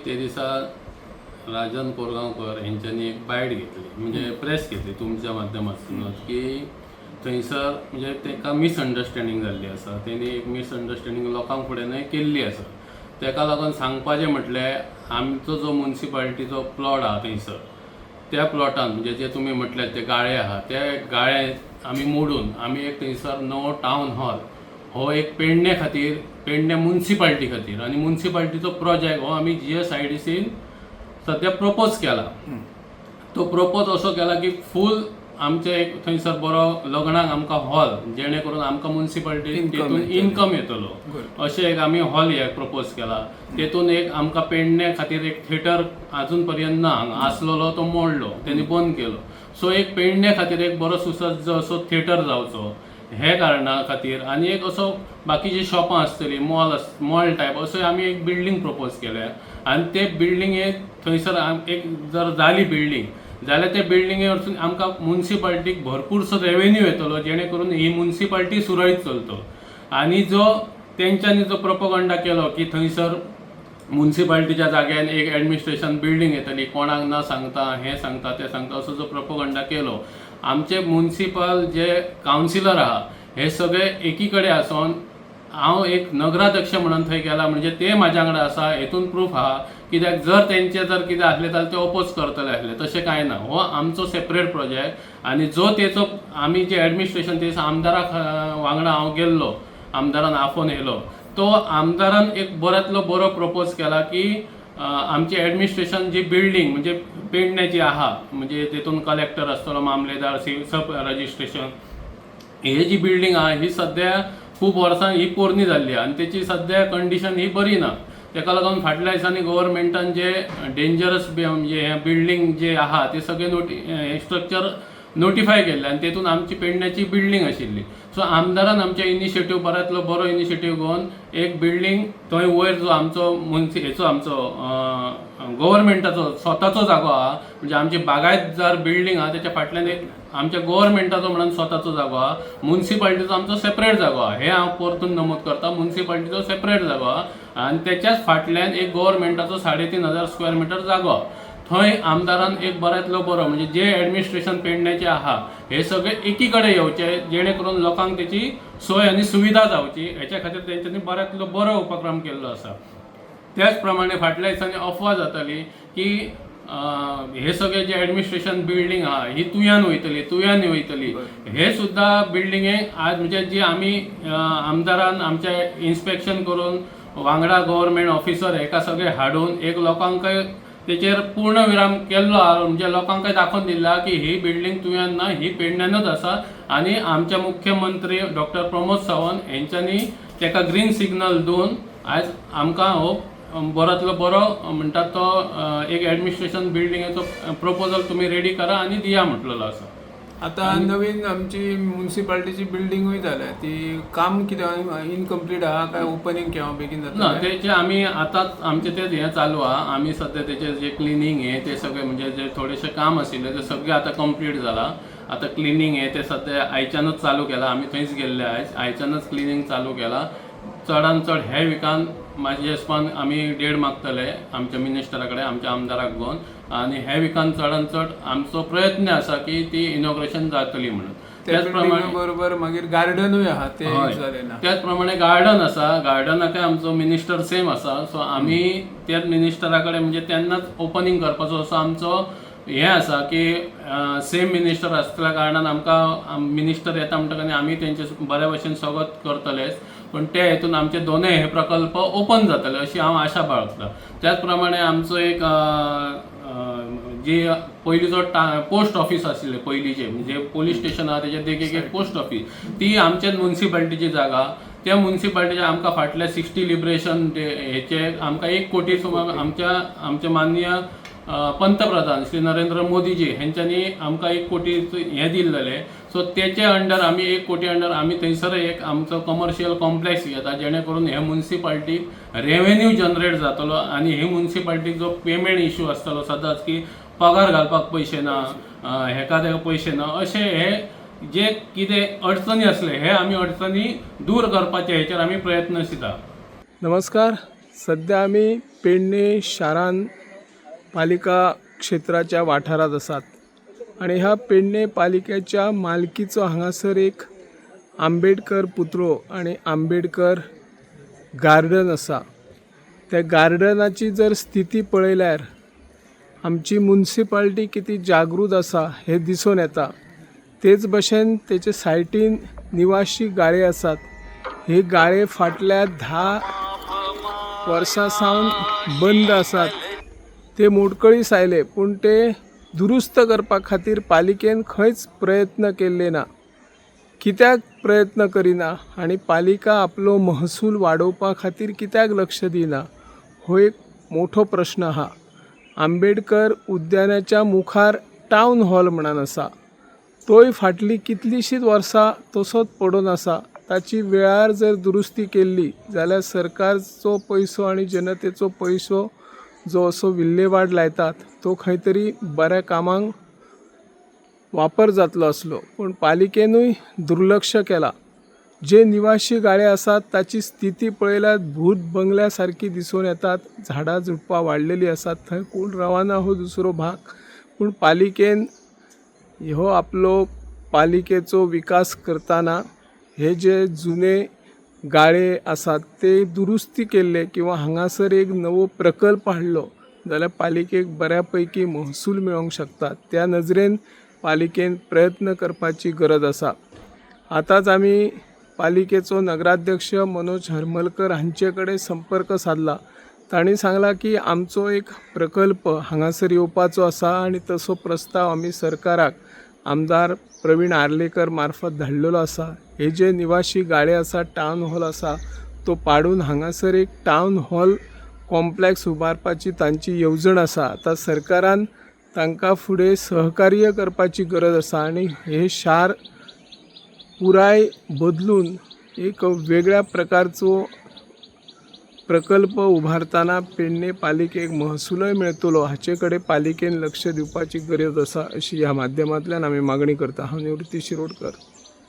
ते दिसा राजन कोरगांवकर यांच्यानी एक बायट घेतली, म्हणजे प्रेस घेतली तुमच्या माध्यमातून, की थंयसर म्हणजे ताका मिसअंडरस्टँडींग जाल्ली आसा. तेणी एक मिसअंडरस्टँडींग लोकांक फुडें न्हय केल्ली आसा. ताका लागून सांगपाचें म्हटल्यार आमचो जो म्युनिसिपालिटीचो प्लॉट आहा थंयसर, त्या प्लॉटान म्हणजे जे तुमी म्हटल्यात ते गाळे आहा, त्या गाळे आमी मोडून आमी एक थंयसर नवो टावन हॉल हो एक पेडणे खातीर, पेडणे म्युनिसिपालिटी खातीर आनी म्युनिसिपालिटीचो प्रोजेक्ट हो आमी GSIDCन सध्या प्रपोज केला. तो प्रपोज असो केला की फूल आमचे एक थंयसर बरो लग्नाक आमकां हॉल, जेणे करून आमकां म्युनिसिपालिटीन तेतून इनकम येतलो अशें एक आमी हॉल हे प्रपोज केला. तेतून एक आमकां पेडणे खातीर एक थिएटर अजून पर्यंत ना, हांगा आसलेलो तो मोडलो, तेणी बंद केलो. सो एक पेडणे खातीर एक बरो सुसज्ज असो थिएटर जावचो हे कारणां खातीर, आनी एक असो बाकीची शॉपां आसतली, मॉल टायप असो आमी एक बिल्डींग प्रपोज केल्या. आनी ते बिल्डिंगेक थंयसर एक जर जाली बिल्डींग जाल्यार ते बिल्डिंगे वरसून आमकां म्युनिसिपालिटीक भरपूरसो रेवेन्यू येतलो, जेणे करून ही म्युनिसिपालिटी सुरळीत चलतलो. आनी जो तेंच्यांनी जो प्रोपोगंडा केलो की थंयसर म्युनिसिपालिटीच्या जाग्यार एक एडमिनिस्ट्रेशन बिल्डींग येतली, कोणाक न सांगता हे सांगता ते सांगता असो जो प्रोपोगंडा केलो, आमचे म्युनिसिपल जे कावन्सिलर आहा हे सगळे एकी कडेन आसोन हांव एक नगराध्यक्ष म्हणून थंय गेला, म्हणजे ते म्हाज्या वांगडा आसा, हेतून प्रूफ आहा. कित्याक जर तेंचे जर कितें आसलें जाल्यार ते ओपोज करतले आसले, तशें कांय ना. हो आमचो सेपरेट प्रोजेक्ट. आनी जो तेचो आमी जे एडमिनिस्ट्रेशन ते आमदाराक वांगडा हांव गेल्लो, आमदारान आफोवन येयलो, तो आमदारान एक बऱ्यांतलो बरो प्रपोज केला की आमची एडमिनिस्ट्रेशन जी बिल्डींग म्हणजे पेडण्याची आहा, म्हणजे तेतून कलेक्टर आसतलो, मामलेदार, सब रजिस्ट्रेशन, ही जी बिल्डींग आहा ही सद्या खूब वर्सां ही पोरणी जाल्ली आहा आनी तेची सद्या कंडिशन ही बरी ना. ताका लागून फाटल्या दिसांनी गव्हर्मेंटान जे डेंजरस म्हणजे हे बिल्डींग जे आहा ते सगळे स्ट्रक्चर नोटिफाय केल्ले आनी तेतून आमची पेडण्याची बिल्डींग आशिल्ली. सो आमदारान आमच्या इनिशिएटीव बऱ्यांतलो बरो इनिशिएटीव घेवन एक बिल्डींग थंय वयर जो आमचो हेचो आमचो गव्हर्मेंटाचो स्वताचो जागो आहा, म्हणजे आमची बागायतदार बिल्डींग आहा तेच्या फाटल्यान एक आमच्या गव्हर्मेंटाचो म्हणून स्वताचो जागो आहा, म्युनिसिपालिटीचो आमचो सेपरेट जागो आहा. हे हांव परतून नमूद करता, म्युनिसिपालिटीचो सेपरेट जागो आहा आनी तेच्याच फाटल्यान एक गव्हर्मेंटाचो 3,500 स्क्वेअर मिटर जागो आहा. थंय आमदारान एक बऱ्यांतलो बरो म्हणजे जे एडमिनिस्ट्रेशन पेडण्याचे आहा हे सगळे एकी कडेन येवचे, जेणे करून लोकांक तेची सोय आनी सुविधा जावची, हेच्या खातीर तेंच्यांनी बऱ्यांतलो बरो उपक्रम केल्लो आसा. त्याच प्रमाणे फाटल्या दिसांनी अफवा जाताली की हे सगळे जे एडमिनिस्ट्रेशन बिल्डींग आहा ही तुयान वयतली. हे सुद्धा बिल्डिंगेक आज म्हणजे जी आमी आमदारान आमचे इन्स्पेक्शन करून वांगडा गव्हर्मेंट ऑफिसर हेका सगळे हाडून एक लोकांकय तेचेर पूर्ण विराम केल्लो आहा, म्हणजे लोकांकय दाखोवन दिला की ही बिल्डींग तुयान ना, ही पेडण्यानूच आसा. आनी आमचे मुख्यमंत्री डॉक्टर प्रमोद सावंत हेंच्यांनी तेका ग्रीन सिग्नल दिवन आज आमकां हो बऱ्यांतलो बरो म्हणटात तो एक एडमिनिस्ट्रेशन बिल्डिंगेचो प्रपोजल तुमी रेडी करा आनी दिया म्हटलेलो आसा. आता नवीन आमची म्युनिसिपालिटीची बिल्डिंगूय जाल्या, ती काम कितें इनकम्प्लीट आहा काय ओपनिंग केव्हा बेगीन ना, जाता? तेचे आमी आतांच आमचे ते हे चालू आहा. आमी सध्या तेचे जे क्लिनिंग हे ते सगळे म्हणजे जे थोडेशे काम आशिल्ले ते सगळे आतां कंप्लीट जाला. आतां क्लिनिंग हे ते सध्या आयच्यानूच चालू केला, आमी थंयच गेल्ले आयच्यानूच क्लिनिंग चालू केला. चडान चड हे विकान म्हाजे हिसपान आमी डेट मागतले आमच्या मिनिस्टरा कडेन, आमच्या आमदाराक घेवन, आनी हे विकान चडान चड आमचो प्रयत्न आसा की ती इनॉग्रेशन जातली म्हणून. त्याच प्रमाणे बरोबर मागीर गार्डनूय आहा ते जालें ना. त्याच प्रमाणे गार्डन आसा, गार्डनाकय आमचो मिनिस्टर सेम आसा. सो आमी त्याच मिनिस्टरा कडेन म्हणजे तेन्नाच ओपनिंग करपाचो असो आमचो हे आसा की सेम मिनिस्टर आसल्या कारणान आमकां मिनिस्टर येता म्हणटकच आमी तेंचे बऱ्या भशेन स्वागत करतलेच, पण ते हेतून आमचे दोनूय हे प्रकल्प ओपन जातले अशी हांव आशा बाळगता. त्याच प्रमाणे आमचो एक जी पयलींचो पोस्ट ऑफिस आशिल्लें पयलींचे म्हणजे पोलीस स्टेशन आहा तेजे देगेक एक पोस्ट ऑफिस, ती आमच्याच म्युनिसिपालिटीची जागा. त्या म्युनिसिपालिटीचे आमकां फाटल्या 60 लिबरेशन हेचे आमकां 1 कोटी सुमार आमचे माननीय पंतप्रधान श्री नरेंद्र मोदीजी हेंच्यांनी आमकां 1 कोटी हे दिल्लेले. सो तेचे अंडर आमी 1 कोटी अंडर आमी थंयसर एक आमचो कमर्शियल कॉम्प्लेक्स घेता, जेणे करून हे म्युनिसिपालिटीक रेवेन्यू जनरेट जातलो आनी हे म्युनिसिपालिटीक जो पेमेंट इश्यू आसतलो सदांच की पगार घालपाक पयशे ना, हेका तेका पयशे ना, अशे हे जे कितें अडचणी आसले हे आमी अडचणी दूर करपाचे हेचेर आमी प्रयत्नशील आहा. नमस्कार, सध्या आमी पेडणे शारान पालिका क्षेत्राच्या वाठारात आसात आणि ह्या पेडणे पालिकेच्या मालकीचो हांगासर एक आंबेडकर पुतळो आणि आंबेडकर गार्डन आसा. त्या गार्डनाची जर स्थिती पळयल्यार आमची म्युनिसिपालिटी किती जागृत आसा हे दिसून येता. तेच भशेन तेचे सायटीन निवासी गाळे आसात. हे गाळे फाटल्या 10 वर्सां सावन बंद आसात. ते मोडकळीस आयले पूण ते दुरुस्त करपा खातीर पालिकेन खंयच प्रयत्न केल्ले ना. कित्याक प्रयत्न करिना आनी पालिका आपलो महसूल वाडोवपा खातीर कित्याक लक्ष दिना हो एक मोठो प्रश्न आहा. आंबेडकर उद्यानाच्या मुखार टावन हॉल म्हणून आसा. तोय फाटली कितलीशीच वर्सां तसोच पडून आसा. ताची वेळार जर दुरुस्ती केल्ली जाल्यार सरकारचो पयसो आणि जनतेचो पयसो जो असो विल्लेवाट लायतात तो खंय तरी बऱ्या कामांक वापर जातलो आसलो. पूण पालिकेनूय दुर्लक्ष केला. जे निवासी गाळे आसात ताची स्थिती पळयल्यार भूत बंगल्या सारखी दिसून येतात. झाडां झुडपां वाडलेली आसात. थंय कोण रवाना हो दुसरो भाग. पूण पालिकेन हो आपलो पालिकेचो विकास करताना हे जे जुने गाळे आसात ते दुरुस्ती केल्ले किंवा हांगासर एक नवो प्रकल्प हाडलो जाल्यार पालिकेक बऱ्यापैकी महसूल मेळोंक शकता. त्या नजरेन पालिकेन प्रयत्न करपाची गरज आसा. आतांच आमी पालिकेचो नगराध्यक्ष मनोज हरमलकर हांचे कडेन संपर्क साधला. तांणी सांगला की आमचो एक प्रकल्प हांगासर येवपाचो आसा आणि तसो प्रस्ताव आमी सरकाराक आमदार प्रवीण आर्लेकर मार्फत धाडलेलो आसा. हे जे निवासी गाळे आसा टावन हॉल आसा तो पाडून हांगासर एक टावन हॉल कॉम्प्लेक्स उबारपाची तांची येवजण आसा. आतां सरकारान तांकां फुडें सहकार्य करपाची गरज आसा आणि हे शार पुराय बदलून एक वेगळ्या प्रकारचो प्रकल्प उभारताना पेडणे पालिकेक महसूलय मेळटलो हाचे कडेन पालिकेन लक्ष दिवपाची गरज आसा अशी ह्या माध्यमांतल्यान आमी मागणी करता. हांव निवृत्ती शिरोडकर.